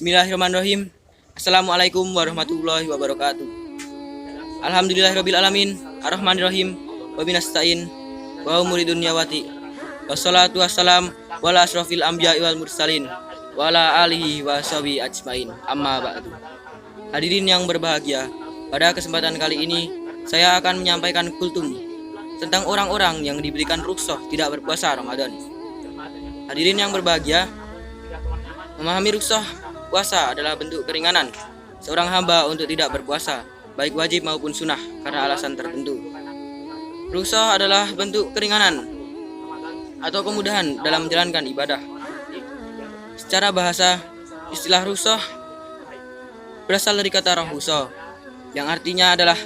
Bismillahirrahmanirrahim. Assalamualaikum warahmatullahi wabarakatuh. Alhamdulillahirabbil alamin, arrahmanirrahim, wabinasta'in, wa umuri dunyawati. Wassalatu wassalam wala asrofil anbiya'i wal mursalin wa ala alihi wa sahbihi ajmain. Amma ba'du. Hadirin yang berbahagia, pada kesempatan kali ini saya akan menyampaikan kultum tentang orang-orang yang diberikan rukhsah tidak berpuasa Ramadan. Hadirin yang berbahagia, memahami rukhsah puasa adalah bentuk keringanan seorang hamba untuk tidak berpuasa, baik wajib maupun sunnah karena alasan tertentu. Rukhsah adalah bentuk keringanan atau kemudahan dalam menjalankan ibadah. Secara bahasa, istilah rukhsah berasal dari kata rahusa, yang artinya adalah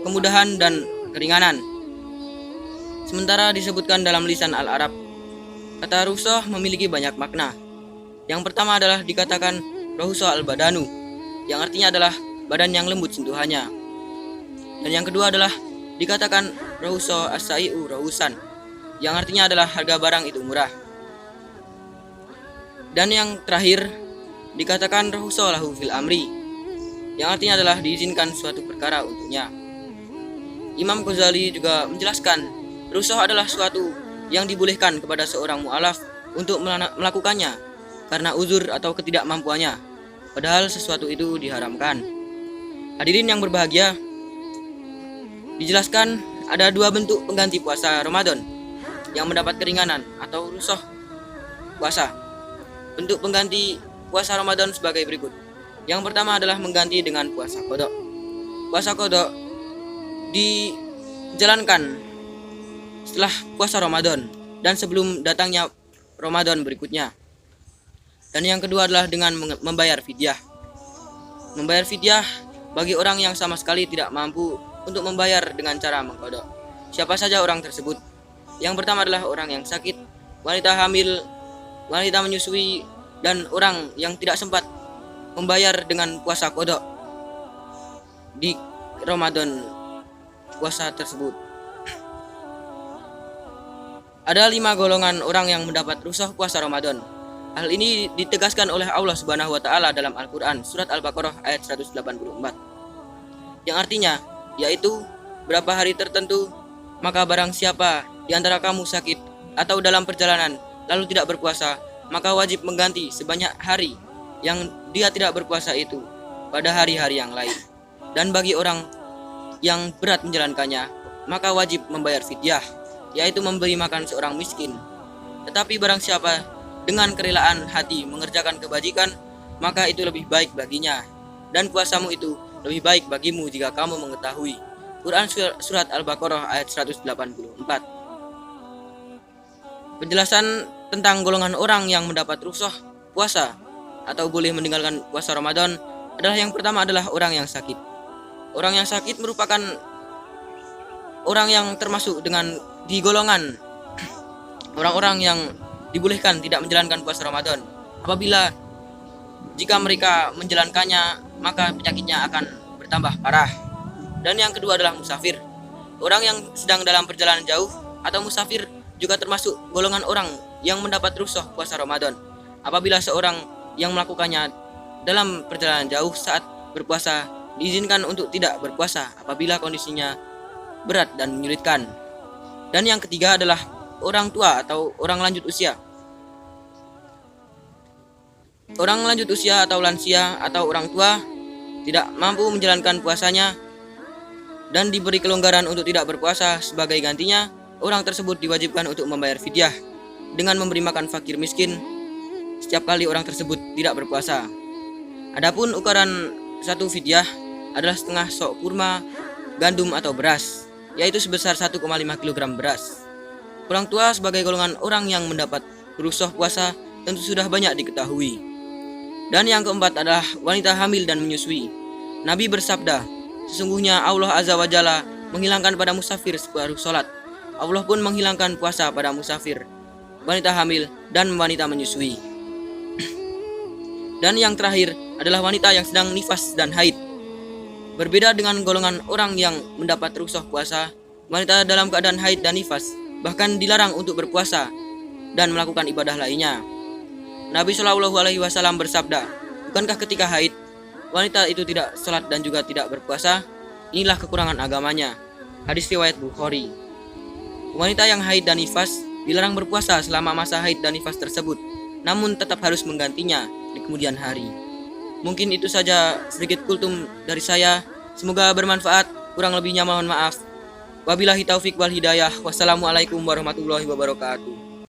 kemudahan dan keringanan. Sementara disebutkan dalam lisan Al-Arab, kata rukhsah memiliki banyak makna. Yang pertama adalah dikatakan rahusa al-badanu, yang artinya adalah badan yang lembut sentuhannya. Dan yang kedua adalah dikatakan rahusa as-sai'u rahusan, yang artinya adalah harga barang itu murah. Dan yang terakhir dikatakan rahusa lahu fil amri, yang artinya adalah diizinkan suatu perkara untuknya. Imam Ghazali juga menjelaskan rukhsah adalah suatu yang dibolehkan kepada seorang mu'alaf untuk melakukannya karena uzur atau ketidakmampuannya, padahal sesuatu itu diharamkan. Hadirin yang berbahagia, dijelaskan ada dua bentuk pengganti puasa Ramadan yang mendapat keringanan atau rukhsah puasa. Bentuk pengganti puasa Ramadan sebagai berikut. Yang pertama adalah mengganti dengan puasa qada. Puasa qada dijalankan setelah puasa Ramadan dan sebelum datangnya Ramadan berikutnya. Dan yang kedua adalah dengan membayar fidyah. Membayar fidyah bagi orang yang sama sekali tidak mampu untuk membayar dengan cara mengqada. Siapa saja orang tersebut? Yang pertama adalah orang yang sakit, wanita hamil, wanita menyusui, dan orang yang tidak sempat membayar dengan puasa qada di Ramadan puasa tersebut. Ada 5 golongan orang yang mendapat rukhsah puasa Ramadan. Hal ini ditegaskan oleh Allah Subhanahu wa taala dalam Al-Qur'an surat Al-Baqarah ayat 184. Yang artinya yaitu berapa hari tertentu, maka barang siapa di antara kamu sakit atau dalam perjalanan lalu tidak berpuasa, maka wajib mengganti sebanyak hari yang dia tidak berpuasa itu pada hari-hari yang lain. Dan bagi orang yang berat menjalankannya, maka wajib membayar fidyah, yaitu memberi makan seorang miskin. Tetapi barang siapa dengan kerelaan hati mengerjakan kebajikan, maka itu lebih baik baginya, dan puasamu itu lebih baik bagimu jika kamu mengetahui. Quran surat Al-Baqarah ayat 184. Penjelasan tentang golongan orang yang mendapat rukhsah puasa atau boleh meninggalkan puasa Ramadan adalah yang pertama adalah orang yang sakit. Orang yang sakit merupakan orang yang termasuk dengan di golongan orang-orang yang dibolehkan tidak menjalankan puasa Ramadan. Apabila jika mereka menjalankannya, maka penyakitnya akan bertambah parah. Dan yang kedua adalah musafir. Orang yang sedang dalam perjalanan jauh atau musafir juga termasuk golongan orang yang mendapat rukhsah puasa Ramadan. Apabila seorang yang melakukannya dalam perjalanan jauh saat berpuasa, diizinkan untuk tidak berpuasa apabila kondisinya berat dan menyulitkan. Dan yang ketiga adalah orang tua atau orang lanjut usia. Orang lanjut usia atau lansia atau orang tua tidak mampu menjalankan puasanya dan diberi kelonggaran untuk tidak berpuasa. Sebagai gantinya, orang tersebut diwajibkan untuk membayar fidyah dengan memberi makan fakir miskin setiap kali orang tersebut tidak berpuasa. Adapun ukuran satu fidyah adalah setengah sok kurma, gandum atau beras, yaitu sebesar 1,5 kg beras. Orang tua sebagai golongan orang yang mendapat rukhsah puasa tentu sudah banyak diketahui. Dan yang keempat adalah wanita hamil dan menyusui. Nabi bersabda, sesungguhnya Allah Azza wa Jalla menghilangkan pada musafir separuh sholat. Allah pun menghilangkan puasa pada musafir, wanita hamil, dan wanita menyusui. Dan yang terakhir adalah wanita yang sedang nifas dan haid. Berbeda dengan golongan orang yang mendapat rukhsah puasa, wanita dalam keadaan haid dan nifas bahkan dilarang untuk berpuasa dan melakukan ibadah lainnya. Nabi Shallallahu Alaihi Wasallam bersabda, Bukankah ketika haid, wanita itu tidak sholat dan juga tidak berpuasa? Inilah kekurangan agamanya. Hadis riwayat Bukhari. Wanita yang haid dan nifas dilarang berpuasa selama masa haid dan nifas tersebut, namun tetap harus menggantinya di kemudian hari. Mungkin itu saja sedikit kultum dari saya. Semoga bermanfaat. Kurang lebihnya mohon maaf. Wabillahi taufik wal hidayah. Wassalamualaikum warahmatullahi wabarakatuh.